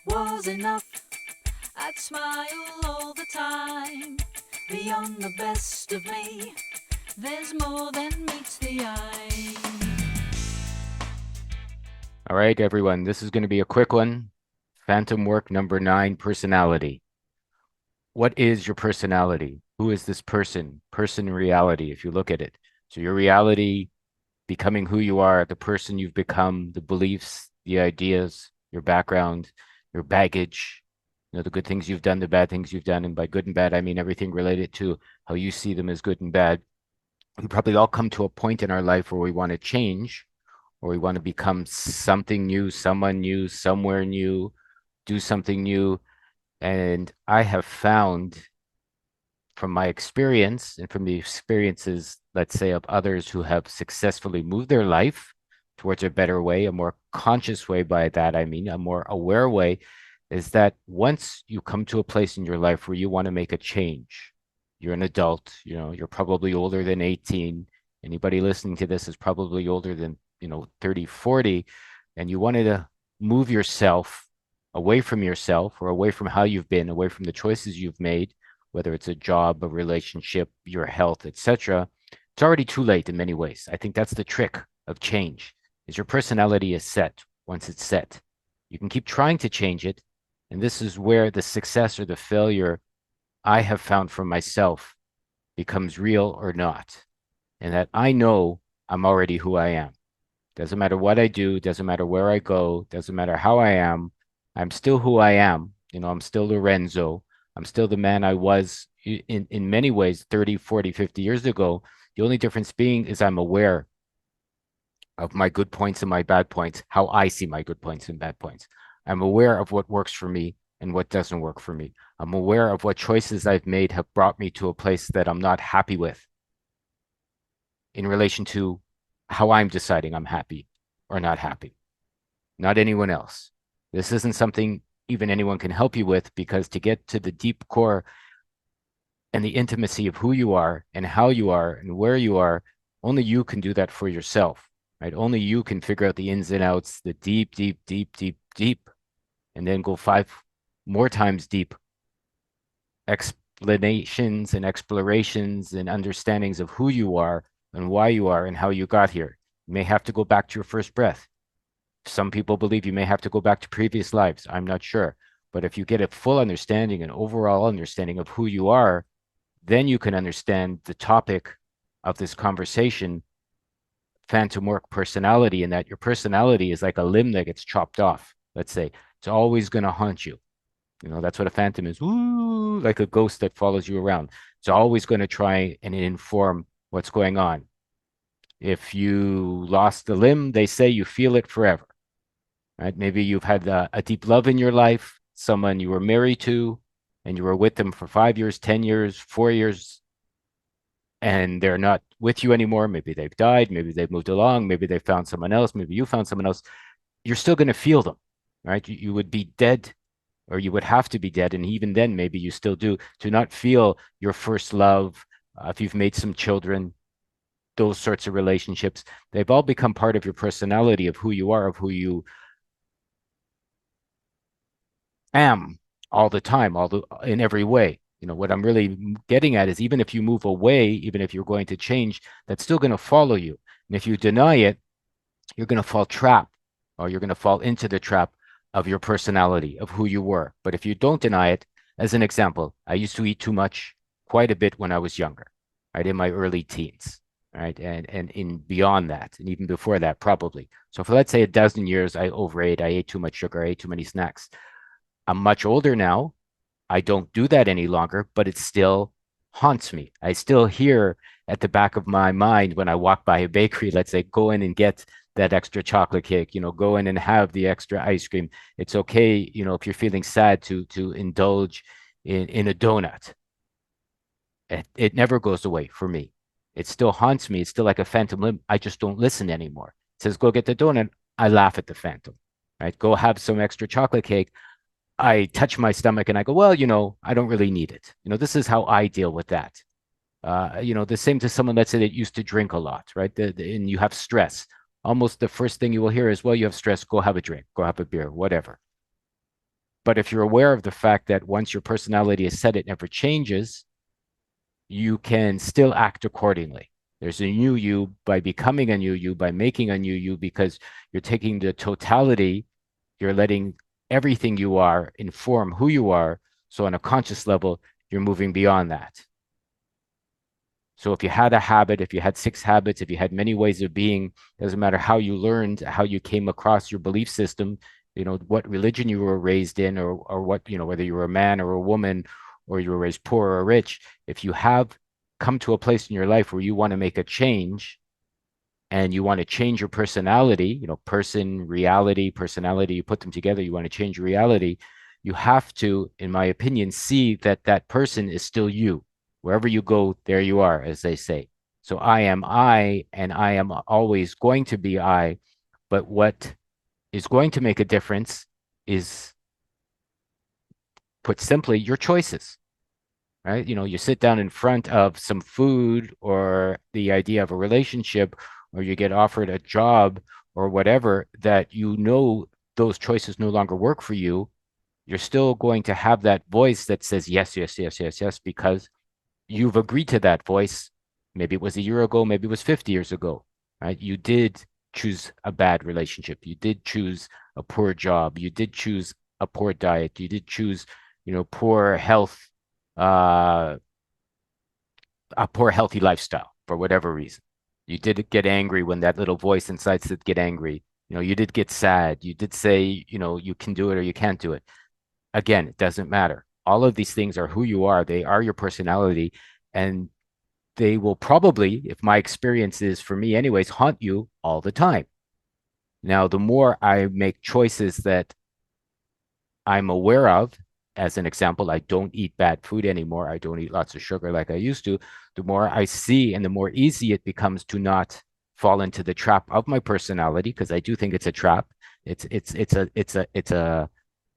was enough. I'd smile all the time. Beyond the best of me, there's more than meets the eye. All right, everyone, this is going to be a quick one. Phantom work number 9, personality. What is your personality? Who is this person? Person in reality, if you look at it. So your reality, becoming who you are, the person you've become, the beliefs, the ideas, your background, your baggage, the good things you've done, the bad things you've done. And by good and bad, I mean everything related to how you see them as good and bad. We probably all come to a point in our life where we want to change, or we want to become something new, someone new, somewhere new, do something new. And I have found from my experience and from the experiences, let's say, of others who have successfully moved their life towards a better way, a more conscious way, by that I mean a more aware way, is that once you come to a place in your life where you want to make a change, you're an adult, you're probably older than 18. Anybody listening to this is probably older than, 30, 40, and you wanted to move yourself away from yourself or away from how you've been, away from the choices you've made, whether it's a job, a relationship, your health, etc., it's already too late in many ways. I think that's the trick of change, is your personality is set. Once it's set, you can keep trying to change it. And this is where the success or the failure I have found for myself becomes real or not. And that I know I'm already who I am. Doesn't matter what I do, doesn't matter where I go, doesn't matter how I am. I'm still who I am. I'm still Lorenzo. I'm still the man I was in many ways 30, 40, 50 years ago. The only difference being is I'm aware of my good points and my bad points, how I see my good points and bad points. I'm aware of what works for me and what doesn't work for me. I'm aware of what choices I've made have brought me to a place that I'm not happy with in relation to how I'm deciding I'm happy or not happy, not anyone else. This isn't something even anyone can help you with, because to get to the deep core and the intimacy of who you are and how you are and where you are, only you can do that for yourself, right? Only you can figure out the ins and outs, the deep, deep, deep, deep, deep, and then go 5 more times deep explanations and explorations and understandings of who you are and why you are and how you got here. You may have to go back to your first breath. Some people believe you may have to go back to previous lives. I'm not sure. But if you get a full understanding, an overall understanding of who you are, then you can understand the topic of this conversation, phantom work personality, and that your personality is like a limb that gets chopped off. Let's say it's always going to haunt you. That's what a phantom is. Ooh, like a ghost that follows you around. It's always going to try and inform what's going on. If you lost a limb, they say you feel it forever, right? Maybe you've had a deep love in your life, someone you were married to, and you were with them for 5 years, 10 years, 4 years, and they're not with you anymore. Maybe they've died, maybe they've moved along, maybe they found someone else, maybe you found someone else. You're still going to feel them, right? You would be dead, or you would have to be dead. And even then, maybe you still do, to not feel your first love. If you've made some children, those sorts of relationships, they've all become part of your personality, of who you are, of who you am all the time, in every way. What I'm really getting at is, even if you move away, even if you're going to change, that's still going to follow you. And if you deny it, you're going to fall trap, or you're going to fall into the trap of your personality, of who you were. But if you don't deny it, as an example, I used to eat too much quite a bit when I was younger, right, in my early teens, right, and in beyond that, and even before that, probably. So for, let's say, a dozen years, I overate, I ate too much sugar, I ate too many snacks. I'm much older now. I don't do that any longer, but it still haunts me. I still hear at the back of my mind when I walk by a bakery, let's say, go in and get that extra chocolate cake, go in and have the extra ice cream. It's okay, if you're feeling sad, to indulge in a donut. It never goes away for me. It still haunts me. It's still like a phantom limb. I just don't listen anymore. It says, go get the donut. I laugh at the phantom, right? Go have some extra chocolate cake. I touch my stomach and I go, well, I don't really need it. This is how I deal with that. The same to someone, let's say, that used to drink a lot, right? And you have stress. Almost the first thing you will hear is, well, you have stress, go have a drink, go have a beer, whatever. But if you're aware of the fact that once your personality is set, it never changes, you can still act accordingly. There's a new you by becoming a new you, by making a new you, because you're taking the totality, you're letting everything you are inform who you are. So on a conscious level, you're moving beyond that. So if you had a habit, if you had six habits, if you had many ways of being, doesn't matter how you learned, how you came across your belief system, what religion you were raised in, or what, whether you were a man or a woman, or you were raised poor or rich, if you have come to a place in your life where you want to make a change and you want to change your personality, person, reality, personality, you put them together, you want to change your reality, you have to, in my opinion, see that that person is still you. Wherever you go, there you are, as they say. So I am I, and I am always going to be I. But what is going to make a difference is, put simply, your choices, right? You sit down in front of some food or the idea of a relationship, or you get offered a job or whatever that those choices no longer work for you. You're still going to have that voice that says yes, yes, yes, yes, yes, because you've agreed to that voice. Maybe it was a year ago, maybe it was 50 years ago, right? You did choose a bad relationship. You did choose a poor job. You did choose a poor diet. You did choose, poor health, uh, a poor healthy lifestyle for whatever reason. You did get angry when that little voice inside said get angry. You did get sad. You did say, you can do it or you can't do it. Again, it doesn't matter. All of these things are who you are. They are your personality. And they will probably, if my experience is for me anyways, haunt you all the time. Now, the more I make choices that I'm aware of, as an example, I don't eat bad food anymore. I don't eat lots of sugar like I used to. The more I see and the more easy it becomes to not fall into the trap of my personality, because I do think it's a trap. It's a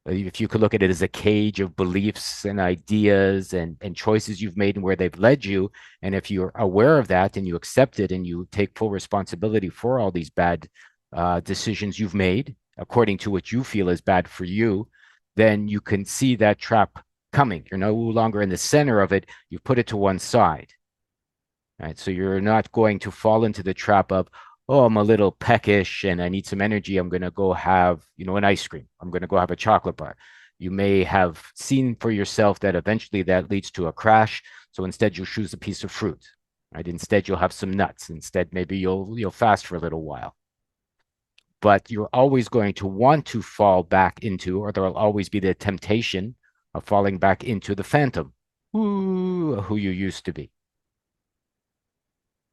if you could look at it as a cage of beliefs and ideas and choices you've made and where they've led you. And if you're aware of that and you accept it and you take full responsibility for all these bad decisions you've made, according to what you feel is bad for you, then you can see that trap coming. You're no longer in the center of it. You've put it to one side. Right. So you're not going to fall into the trap of, oh, I'm a little peckish and I need some energy. I'm going to go have, an ice cream. I'm going to go have a chocolate bar. You may have seen for yourself that eventually that leads to a crash. So instead, you'll choose a piece of fruit. Right. Instead, you'll have some nuts. Instead, maybe you'll fast for a little while. But you're always going to want to fall back into, or there'll always be the temptation of falling back into the phantom, who you used to be.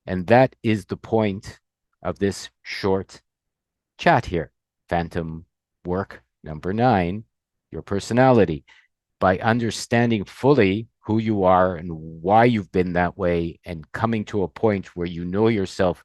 And that is the point of this short chat here. Phantom work number 9, your personality. By understanding fully who you are and why you've been that way, and coming to a point where you know yourself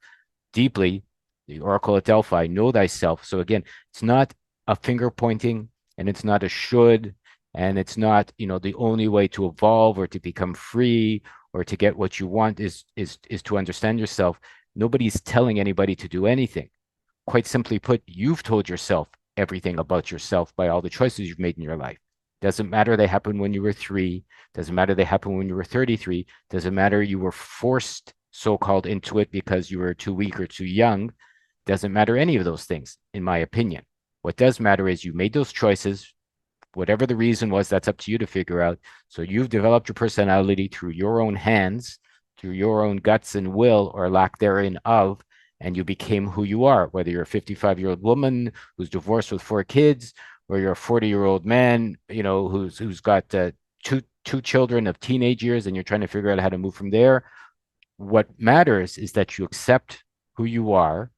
deeply, the Oracle at Delphi, know thyself. So again, it's not a finger pointing, and it's not a should, and it's not, the only way to evolve or to become free or to get what you want is to understand yourself. Nobody's telling anybody to do anything. Quite simply put, you've told yourself everything about yourself by all the choices you've made in your life. Doesn't matter they happened when you were 3. Doesn't matter they happened when you were 33. Doesn't matter you were forced, so-called, into it because you were too weak or too young. Doesn't matter any of those things, in my opinion. What does matter is you made those choices. Whatever the reason was, that's up to you to figure out. So you've developed your personality through your own hands, through your own guts and will, or lack therein of, and you became who you are, whether you're a 55-year-old woman who's divorced with 4 kids, or you're a 40-year-old man, who's got two children of teenage years, and you're trying to figure out how to move from there. What matters is that you accept who you are,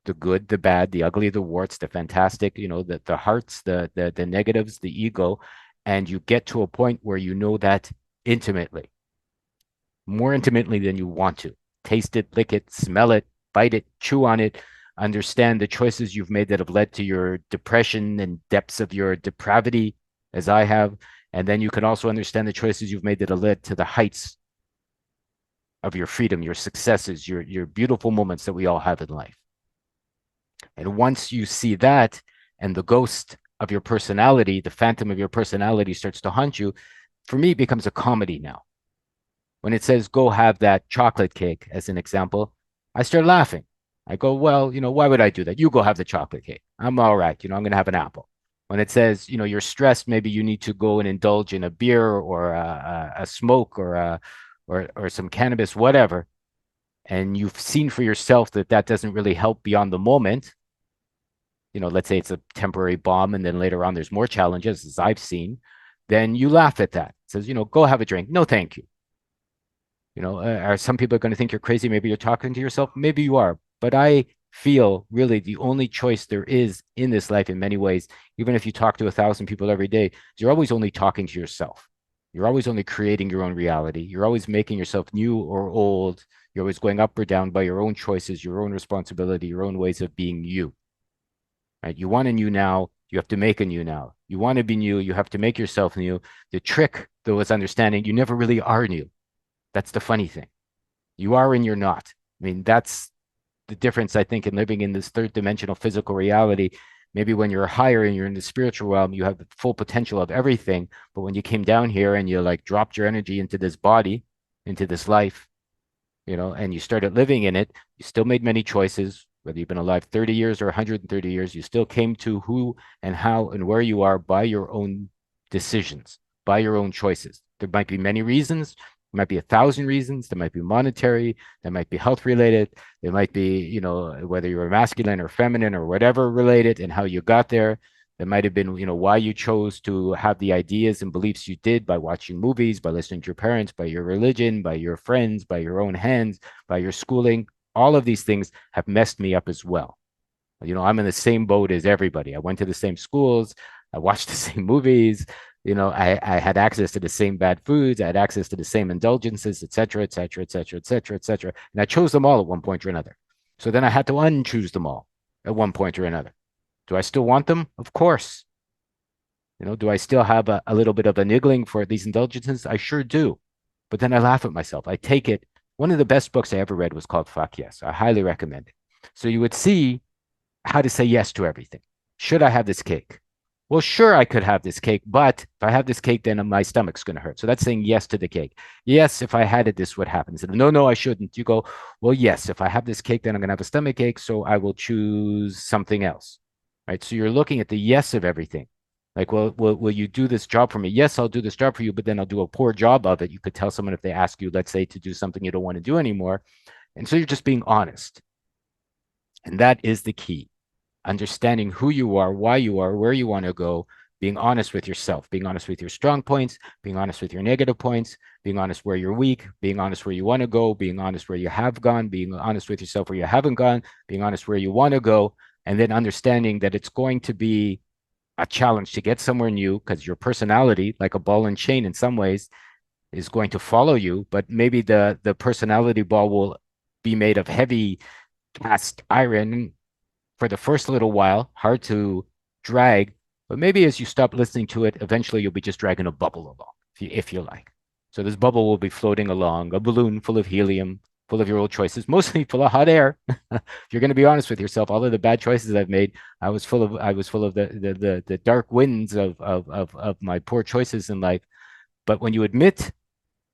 the good, the bad, the ugly, the warts, the fantastic, the hearts, the negatives, the ego, and you get to a point where you know that intimately, more intimately than you want to. Taste it, lick it, smell it, bite it, chew on it, understand the choices you've made that have led to your depression and depths of your depravity, as I have. And then you can also understand the choices you've made that have led to the heights of your freedom, your successes, your beautiful moments that we all have in life. And once you see that and the ghost of your personality, the phantom of your personality starts to haunt you, for me, it becomes a comedy now. When it says go have that chocolate cake, as an example, I start laughing. I go, well, why would I do that? You go have the chocolate cake. I'm all right. I'm going to have an apple. When it says, you're stressed, maybe you need to go and indulge in a beer or a smoke or some cannabis, whatever, and you've seen for yourself that that doesn't really help beyond the moment. Let's say it's a temporary bomb, and then later on there's more challenges, as I've seen. Then you laugh at that. It says, go have a drink. No, thank you. Are some people going to think you're crazy? Maybe you're talking to yourself. Maybe you are. But I feel really the only choice there is in this life in many ways, even if you talk to 1,000 people every day, you're always only talking to yourself. You're always only creating your own reality. You're always making yourself new or old. You're always going up or down by your own choices, your own responsibility, your own ways of being you. Right? You want a new now, you have to make a new now. You want to be new, you have to make yourself new. The trick, though, is understanding you never really are new. That's the funny thing. You are and you're not. I mean, that's the difference, I think, in living in this third dimensional physical reality. Maybe when you're higher and you're in the spiritual realm, you have the full potential of everything. But when you came down here and you like dropped your energy into this body, into this life, and you started living in it, you still made many choices, whether you've been alive 30 years or 130 years, you still came to who and how and where you are by your own decisions, by your own choices. There might be many reasons. There might be 1,000 reasons. There might be monetary. There might be health related. There might be, whether you're masculine or feminine or whatever related and how you got there. There might have been, why you chose to have the ideas and beliefs you did by watching movies, by listening to your parents, by your religion, by your friends, by your own hands, by your schooling. All of these things have messed me up as well. I'm in the same boat as everybody. I went to the same schools. I watched the same movies. I had access to the same bad foods. I had access to the same indulgences, et cetera, et cetera, et cetera, et cetera, et cetera. And I chose them all at one point or another. So then I had to unchoose them all at one point or another. Do I still want them? Of course. Do I still have a little bit of a niggling for these indulgences? I sure do. But then I laugh at myself. I take it. One of the best books I ever read was called Fuck Yes. I highly recommend it. So you would see how to say yes to everything. Should I have this cake? Well, sure, I could have this cake, but if I have this cake, then my stomach's going to hurt. So that's saying yes to the cake. Yes, if I had it, this would happen. Instead of, no, no, I shouldn't. You go, well, yes, if I have this cake, then I'm going to have a stomach ache. So I will choose something else. Right. So you're looking at the yes of everything. Like, well, will you do this job for me? Yes, I'll do this job for you, but then I'll do a poor job of it. You could tell someone if they ask you, let's say, to do something you don't want to do anymore. And so you're just being honest. And that is the key. Understanding who you are, why you are, where you want to go, being honest with yourself, being honest with your strong points, being honest with your negative points, being honest where you're weak, being honest where you want to go, being honest where you have gone, being honest with yourself where you haven't gone, being honest where you want to go, and then understanding that it's going to be a challenge to get somewhere new because your personality, like a ball and chain in some ways, is going to follow you, but maybe the personality ball will be made of heavy cast iron for the first little while, hard to drag, but maybe as you stop listening to it, eventually you'll be just dragging a bubble along, if you like. So this bubble will be floating along, a balloon full of helium, full of your old choices, mostly full of hot air. If you're going to be honest with yourself, all of the bad choices I've made, I was full of the dark winds of my poor choices in life. But when you admit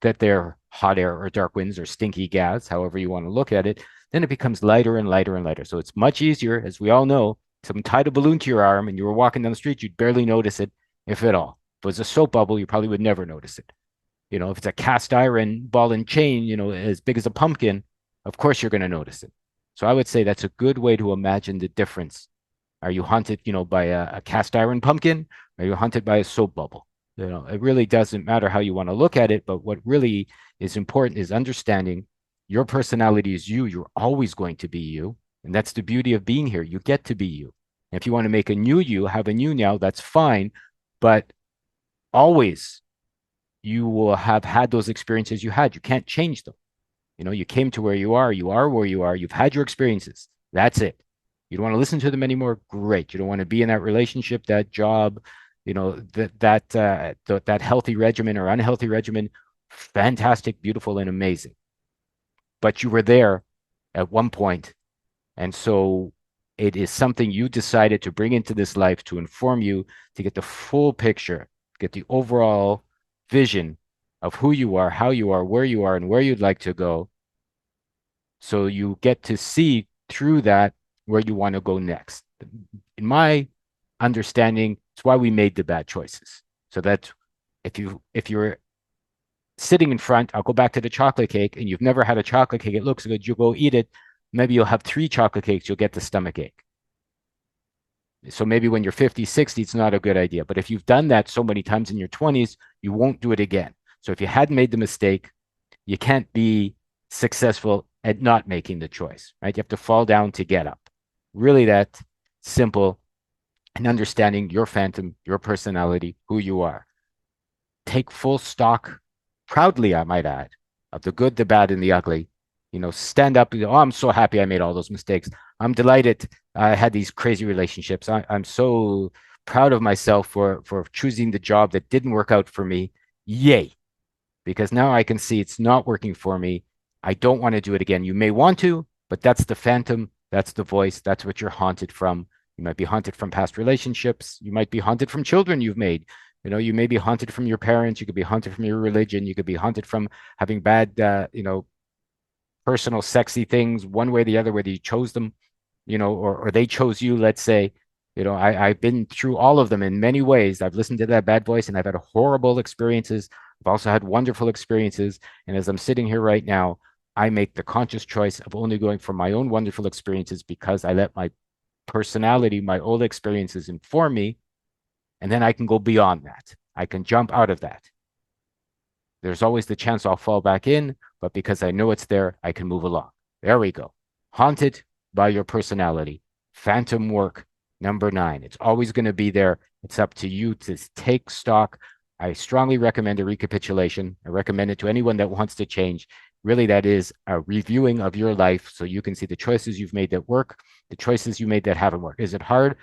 that they're hot air or dark winds or stinky gas, however you want to look at it, then it becomes lighter and lighter and lighter. So it's much easier, as we all know. Someone tied a balloon to your arm and you were walking down the street, you'd barely notice it, if at all. If it was a soap bubble, you probably would never notice it. If it's a cast iron ball and chain, as big as a pumpkin, of course you're going to notice it. So I would say that's a good way to imagine the difference. Are you haunted, by a cast iron pumpkin? Are you haunted by a soap bubble? It really doesn't matter how you want to look at it, but what really is important is understanding your personality is you. You're always going to be you. And that's the beauty of being here. You get to be you. And if you want to make a new you, have a new now, that's fine. But always you will have had those experiences you had. You can't change them. You came to where you are where you are, you've had your experiences. That's it. You don't want to listen to them anymore. Great. You don't want to be in that relationship, that job, that healthy regimen or unhealthy regimen. Fantastic, beautiful, and amazing. But you were there at one point, and so It is something you decided to bring into this life to inform you, to get the full picture, get the overall vision of who you are, how you are, and where you'd like to go. So you get to see through that where you want to go next. In my understanding, it's why we made the bad choices. So that if you're sitting in front, I'll go back to the chocolate cake, and you've never had a chocolate cake, it looks good, you go eat it. Maybe you'll have three chocolate cakes, you'll get the stomach ache. So maybe when you're 50, 60, it's not a good idea. But if you've done that so many times in your 20s, you won't do it again. So if you hadn't made the mistake, you can't be successful at not making the choice, right? You have to fall down to get up. Really that simple, and understanding your phantom, your personality, who you are. Take full stock, proudly, I might add, of the good, the bad, and the ugly. Stand up. Oh, I'm so happy I made all those mistakes. I'm delighted I had these crazy relationships. I'm so proud of myself for choosing the job that didn't work out for me. Yay. Because now I can see it's not working for me. I don't want to do it again. You may want to, but that's the phantom. That's the voice. That's what you're haunted from. You might be haunted from past relationships. You might be haunted from children you've made. You may be haunted from your parents. You could be haunted from your religion. You could be haunted from having bad, personal, sexy things, one way or the other, whether you chose them, or they chose you, let's say. I've been through all of them in many ways. I've listened to that bad voice and I've had horrible experiences. I've also had wonderful experiences. And as I'm sitting here right now, I make the conscious choice of only going for my own wonderful experiences because I let my personality, my old experiences inform me. And then I can go beyond that. I can jump out of that. There's always the chance I'll fall back in, but because I know it's there, I can move along. There we go. Haunted by your personality. Phantom work number 9. It's always going to be there. It's up to you to take stock. I strongly recommend a recapitulation. I recommend it to anyone that wants to change. Really, that is a reviewing of your life so you can see the choices you've made that work, the choices you made that haven't worked. Is it hard?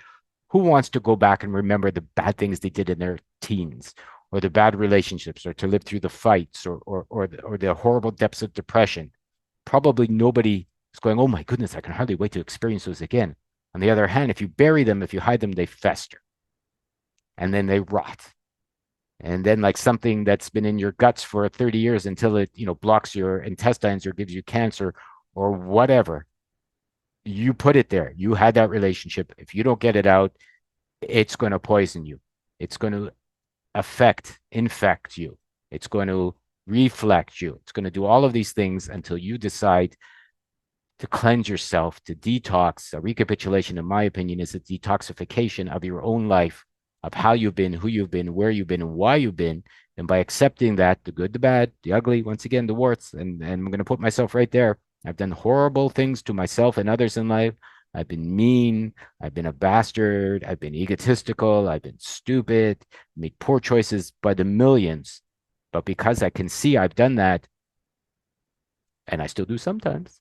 Who wants to go back and remember the bad things they did in their teens, or the bad relationships, or to live through the fights, or the horrible depths of depression? Probably nobody is going, oh my goodness, I can hardly wait to experience those again. On the other hand, if you bury them, if you hide them, they fester and then they rot. And then, like something that's been in your guts for 30 years until it, blocks your intestines or gives you cancer or whatever, you put it there. You had that relationship. If you don't get it out, it's going to poison you. It's going to infect you. It's going to reflect you. It's going to do all of these things until you decide to cleanse yourself, to detox. A recapitulation, in my opinion, is a detoxification of your own life, of how you've been, who you've been, where you've been, and why you've been. And by accepting that, the good, the bad, the ugly, once again, the warts, and I'm going to put myself right there. I've done horrible things to myself and others in life. I've been mean. I've been a bastard. I've been egotistical. I've been stupid, made poor choices by the millions. But because I can see I've done that, and I still do sometimes,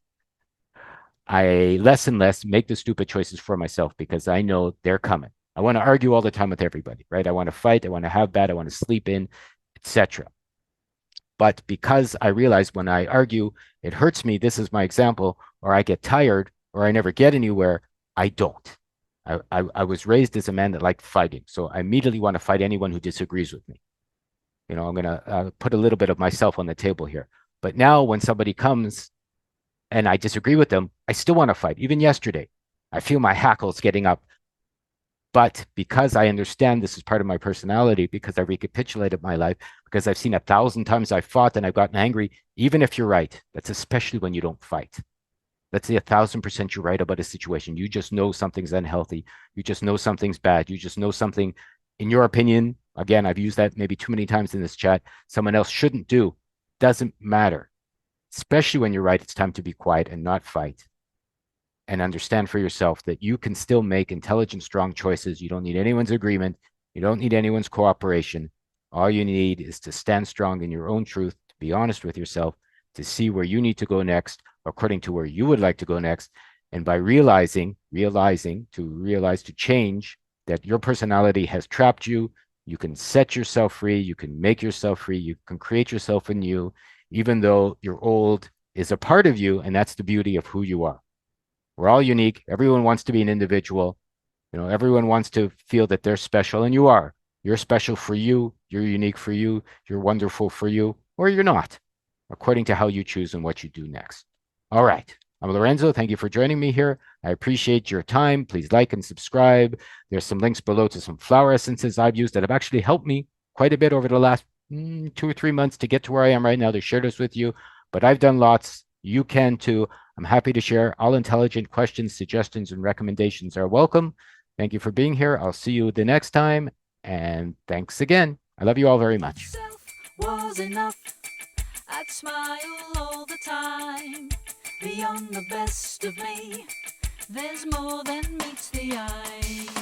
I less and less make the stupid choices for myself because I know they're coming. I want to argue all the time with everybody, right? I want to fight. I want to have bad. I want to sleep in, etc. But because I realize when I argue, it hurts me. This is my example, or I get tired, or I never get anywhere. I don't. I was raised as a man that liked fighting, so I immediately want to fight anyone who disagrees with me. I'm going to put a little bit of myself on the table here. But now when somebody comes and I disagree with them, I still want to fight. Even yesterday, I feel my hackles getting up. But because I understand this is part of my personality, because I recapitulated my life, because I've seen 1,000 times I've fought and I've gotten angry, even if you're right, that's especially when you don't fight. Let's say 1,000% you're right about a situation. You just know something's unhealthy. You just know something's bad. You just know something, in your opinion, again, I've used that maybe too many times in this chat, someone else shouldn't do. Doesn't matter. Especially when you're right, it's time to be quiet and not fight. And understand for yourself that you can still make intelligent, strong choices. You don't need anyone's agreement. You don't need anyone's cooperation. All you need is to stand strong in your own truth, to be honest with yourself, to see where you need to go next, according to where you would like to go next. And by realizing to change that your personality has trapped you, you can set yourself free. You can make yourself free. You can create yourself anew, even though your old is a part of you. And that's the beauty of who you are. We're all unique. Everyone wants to be an individual. Everyone wants to feel that they're special, and you are. You're special for you. You're unique for you. You're wonderful for you, or you're not, according to how you choose and what you do next. All right. I'm Lorenzo. Thank you for joining me here. I appreciate your time. Please like and subscribe. There's some links below to some flower essences I've used that have actually helped me quite a bit over the last 2 or 3 months to get to where I am right now to share this with you. But I've done lots. You can too. I'm happy to share. All intelligent questions, suggestions, and recommendations are welcome. Thank you for being here. I'll see you the next time. And thanks again. I love you all very much. Self was enough. I'd smile all the time. Beyond the best of me, there's more than meets the eye.